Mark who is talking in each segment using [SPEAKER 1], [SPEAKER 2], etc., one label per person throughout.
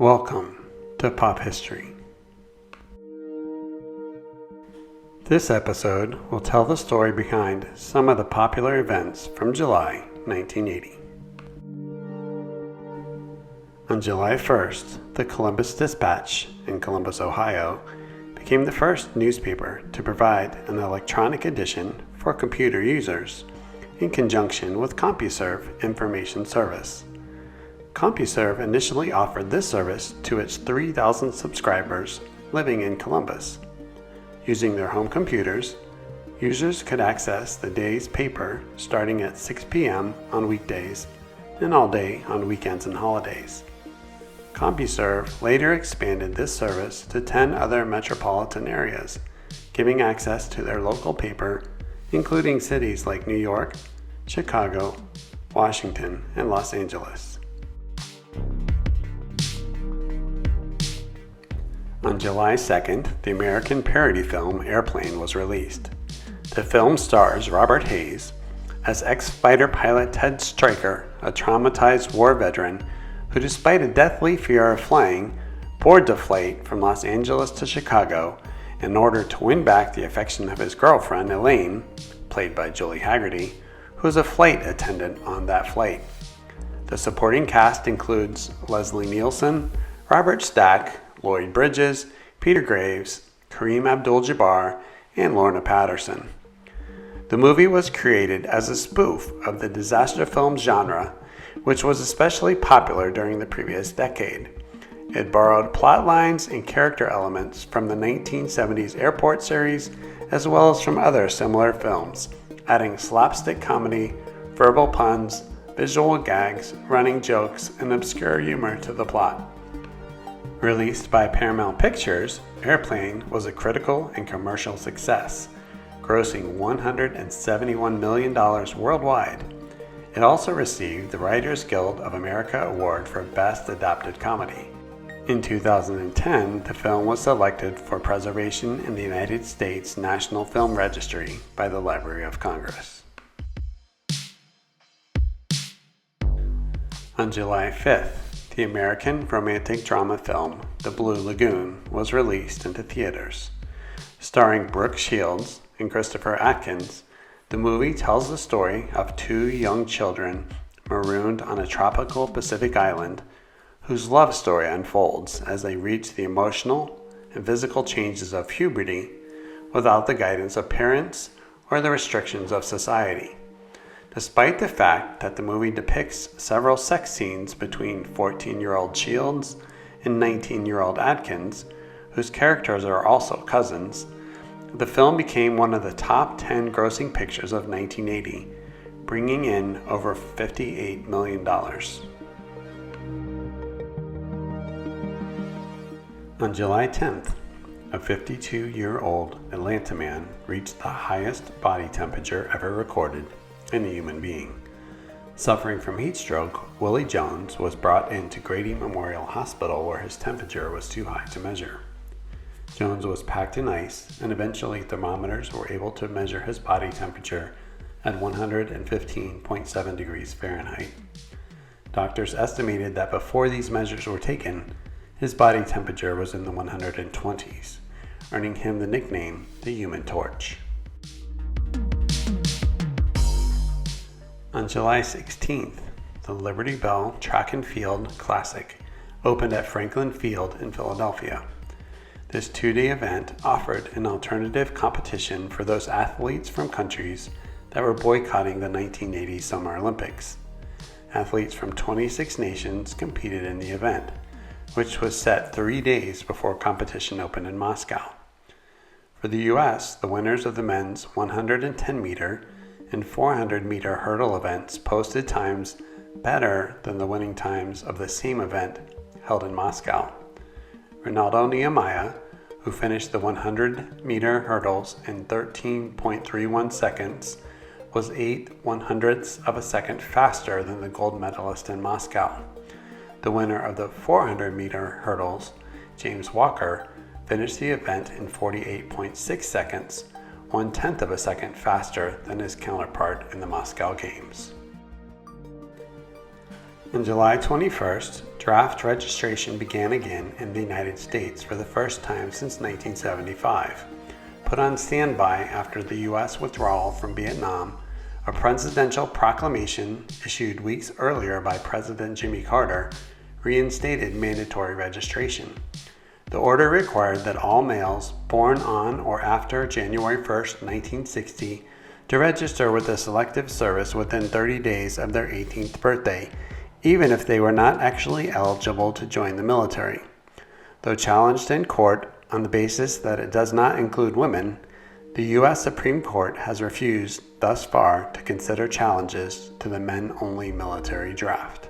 [SPEAKER 1] Welcome to Pop History. This episode will tell the story behind some of the popular events from July 1980. On July 1st, the Columbus Dispatch in Columbus, Ohio, became the first newspaper to provide an electronic edition for computer users in conjunction with CompuServe Information Service. CompuServe initially offered this service to its 3,000 subscribers living in Columbus. Using their home computers, users could access the day's paper starting at 6 p.m. on weekdays and all day on weekends and holidays. CompuServe later expanded this service to 10 other metropolitan areas, giving access to their local paper, including cities like New York, Chicago, Washington, and Los Angeles. On July 2nd, the American parody film Airplane was released. The film stars Robert Hayes as ex-fighter pilot Ted Stryker, a traumatized war veteran who, despite a deathly fear of flying, boarded a flight from Los Angeles to Chicago in order to win back the affection of his girlfriend Elaine, played by Julie Haggerty, who was a flight attendant on that flight. The supporting cast includes Leslie Nielsen, Robert Stack, Lloyd Bridges, Peter Graves, Kareem Abdul-Jabbar, and Lorna Patterson. The movie was created as a spoof of the disaster film genre, which was especially popular during the previous decade. It borrowed plot lines and character elements from the 1970s Airport series, as well as from other similar films, adding slapstick comedy, verbal puns, visual gags, running jokes, and obscure humor to the plot. Released by Paramount Pictures, Airplane was a critical and commercial success, grossing $171 million worldwide. It also received the Writers Guild of America Award for Best Adapted Comedy. In 2010, the film was selected for preservation in the United States National Film Registry by the Library of Congress. On July 5th, the American romantic drama film The Blue Lagoon was released into theaters. Starring Brooke Shields and Christopher Atkins, the movie tells the story of two young children marooned on a tropical Pacific island whose love story unfolds as they reach the emotional and physical changes of puberty without the guidance of parents or the restrictions of society. Despite the fact that the movie depicts several sex scenes between 14-year-old Shields and 19-year-old Atkins, whose characters are also cousins, the film became one of the top 10 grossing pictures of 1980, bringing in over $58 million. On July 10th, a 52-year-old Atlanta man reached the highest body temperature ever recorded in a human being. Suffering from heat stroke, Willie Jones was brought into Grady Memorial Hospital where his temperature was too high to measure. Jones was packed in ice, and eventually thermometers were able to measure his body temperature at 115.7 degrees Fahrenheit. Doctors estimated that before these measures were taken, his body temperature was in the 120s, earning him the nickname the Human Torch. On July 16th, the Liberty Bell Track and Field Classic opened at Franklin Field in Philadelphia. This two-day event offered an alternative competition for those athletes from countries that were boycotting the 1980 Summer Olympics. Athletes from 26 nations competed in the event, which was set 3 days before competition opened in Moscow. For the U.S., the winners of the men's 110-meter and 400-meter hurdle events posted times better than the winning times of the same event held in Moscow. Ronaldo Nehemiah, who finished the 100-meter hurdles in 13.31 seconds, was 8/100ths of a second faster than the gold medalist in Moscow. The winner of the 400-meter hurdles, James Walker, finished the event in 48.6 seconds, 1/10 of a second faster than his counterpart in the Moscow Games. On July 21st, Draft registration began again in the United States for the first time since 1975. Put on standby after the U.S. withdrawal from Vietnam, a presidential proclamation issued weeks earlier by President Jimmy Carter reinstated mandatory registration. The order required that all males born on or after January 1, 1960 to register with the Selective Service within 30 days of their 18th birthday, even if they were not actually eligible to join the military. Though challenged in court on the basis that it does not include women, the U.S. Supreme Court has refused thus far to consider challenges to the men-only military draft.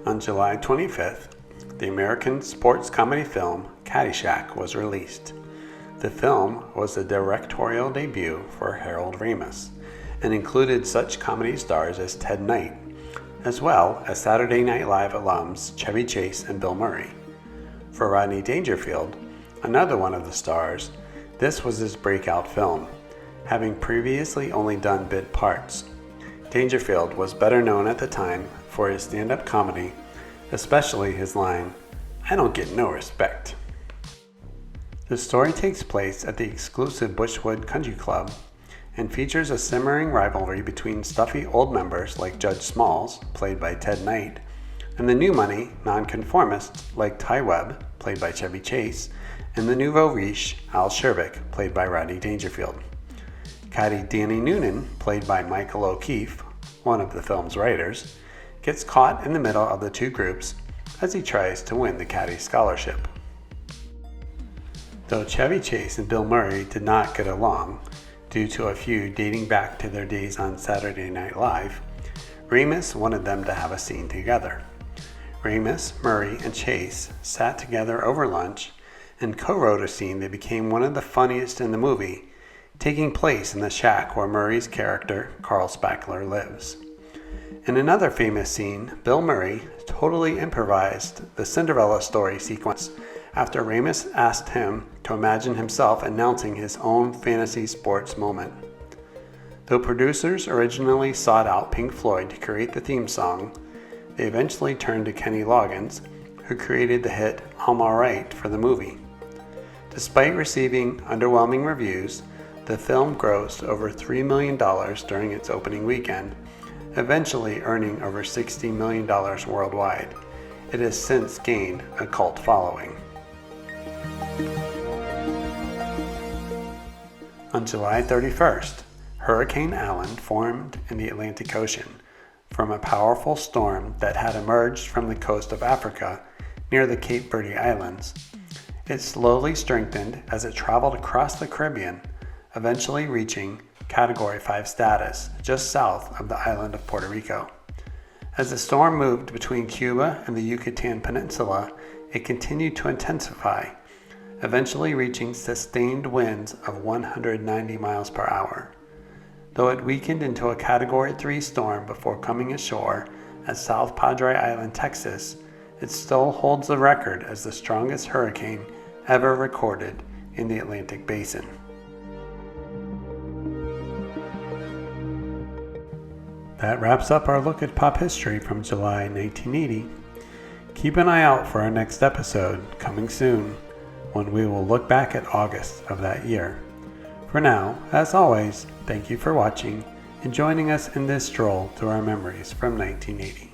[SPEAKER 1] On July 25th, the American sports comedy film Caddyshack was released. The film was the directorial debut for Harold Ramis and included such comedy stars as Ted Knight, as well as Saturday Night Live alums Chevy Chase and Bill Murray. For Rodney Dangerfield, another one of the stars, this was his breakout film, having previously only done bit parts. Dangerfield was better known at the time for his stand-up comedy, especially his line, "I don't get no respect." The story takes place at the exclusive Bushwood Country Club and features a simmering rivalry between stuffy old members like Judge Smalls, played by Ted Knight, and the new money nonconformists like Ty Webb, played by Chevy Chase, and the nouveau riche Al Shervick, played by Rodney Dangerfield. Caddy Danny Noonan, played by Michael O'Keefe, one of the film's writers, gets caught in the middle of the two groups as he tries to win the caddy scholarship. Though Chevy Chase and Bill Murray did not get along, due to a feud dating back to their days on Saturday Night Live, Ramis wanted them to have a scene together. Ramis, Murray, and Chase sat together over lunch and co-wrote a scene that became one of the funniest in the movie, taking place in the shack where Murray's character, Carl Spackler, lives. In another famous scene, Bill Murray totally improvised the Cinderella story sequence after Ramis asked him to imagine himself announcing his own fantasy sports moment. Though producers originally sought out Pink Floyd to create the theme song, they eventually turned to Kenny Loggins, who created the hit "I'm Alright" for the movie. Despite receiving underwhelming reviews, the film grossed over $3 million during its opening weekend, eventually earning over $60 million worldwide. It has since gained a cult following. On July 31st, Hurricane Allen formed in the Atlantic Ocean from a powerful storm that had emerged from the coast of Africa near the Cape Verde Islands. It slowly strengthened as it traveled across the Caribbean, eventually reaching Category 5 status just south of the island of Puerto Rico. As the storm moved between Cuba and the Yucatan Peninsula, it continued to intensify, eventually reaching sustained winds of 190 miles per hour. Though it weakened into a Category 3 storm before coming ashore at South Padre Island, Texas, it still holds the record as the strongest hurricane ever recorded in the Atlantic Basin. That wraps up our look at pop history from July 1980. Keep an eye out for our next episode, coming soon, when we will look back at August of that year. For now, as always, thank you for watching and joining us in this stroll through our memories from 1980.